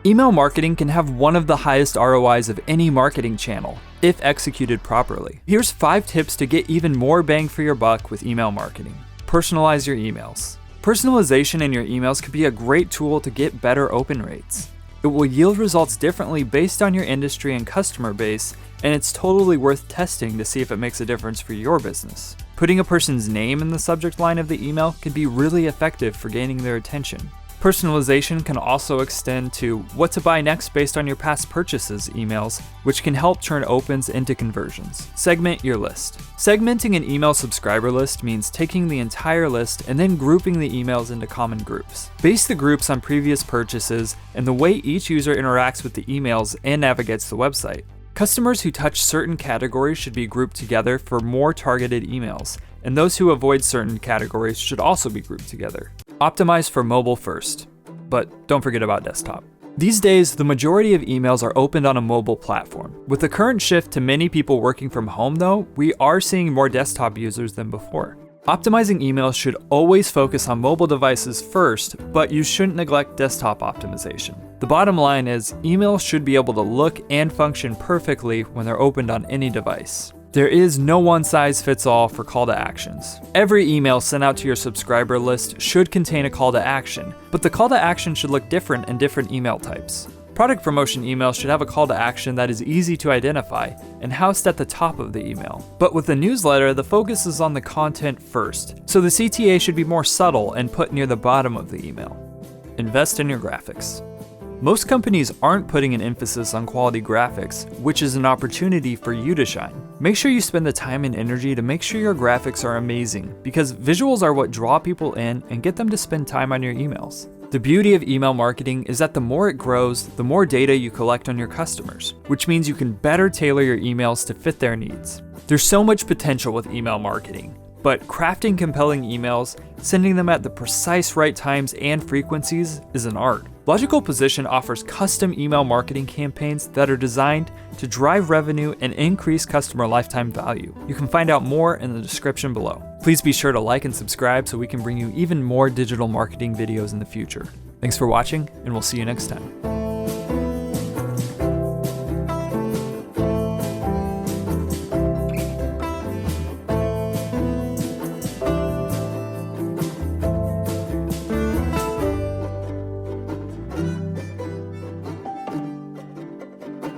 Email marketing can have one of the highest ROIs of any marketing channel, if executed properly. Here's 5 tips to get even more bang for your buck with email marketing. Personalize your emails. Personalization in your emails could be a great tool to get better open rates. It will yield results differently based on your industry and customer base, and it's totally worth testing to see if it makes a difference for your business. Putting a person's name in the subject line of the email can be really effective for gaining their attention. Personalization can also extend to what to buy next based on your past purchases emails, which can help turn opens into conversions. Segment your list. Segmenting an email subscriber list means taking the entire list and then grouping the emails into common groups. Base the groups on previous purchases and the way each user interacts with the emails and navigates the website. Customers who touch certain categories should be grouped together for more targeted emails, and those who avoid certain categories should also be grouped together. Optimize for mobile first, but don't forget about desktop. These days, the majority of emails are opened on a mobile platform. With the current shift to many people working from home though, we are seeing more desktop users than before. Optimizing emails should always focus on mobile devices first, but you shouldn't neglect desktop optimization. The bottom line is, emails should be able to look and function perfectly when they're opened on any device. There is no one-size-fits-all for call to actions. Every email sent out to your subscriber list should contain a call to action, but the call to action should look different in different email types. Product promotion emails should have a call to action that is easy to identify and housed at the top of the email. But with the newsletter, the focus is on the content first, so the CTA should be more subtle and put near the bottom of the email. Invest in your graphics. Most companies aren't putting an emphasis on quality graphics, which is an opportunity for you to shine. Make sure you spend the time and energy to make sure your graphics are amazing, because visuals are what draw people in and get them to spend time on your emails. The beauty of email marketing is that the more it grows, the more data you collect on your customers, which means you can better tailor your emails to fit their needs. There's so much potential with email marketing, but crafting compelling emails, sending them at the precise right times and frequencies is an art. Logical Position offers custom email marketing campaigns that are designed to drive revenue and increase customer lifetime value. You can find out more in the description below. Please be sure to like and subscribe so we can bring you even more digital marketing videos in the future. Thanks for watching, and we'll see you next time.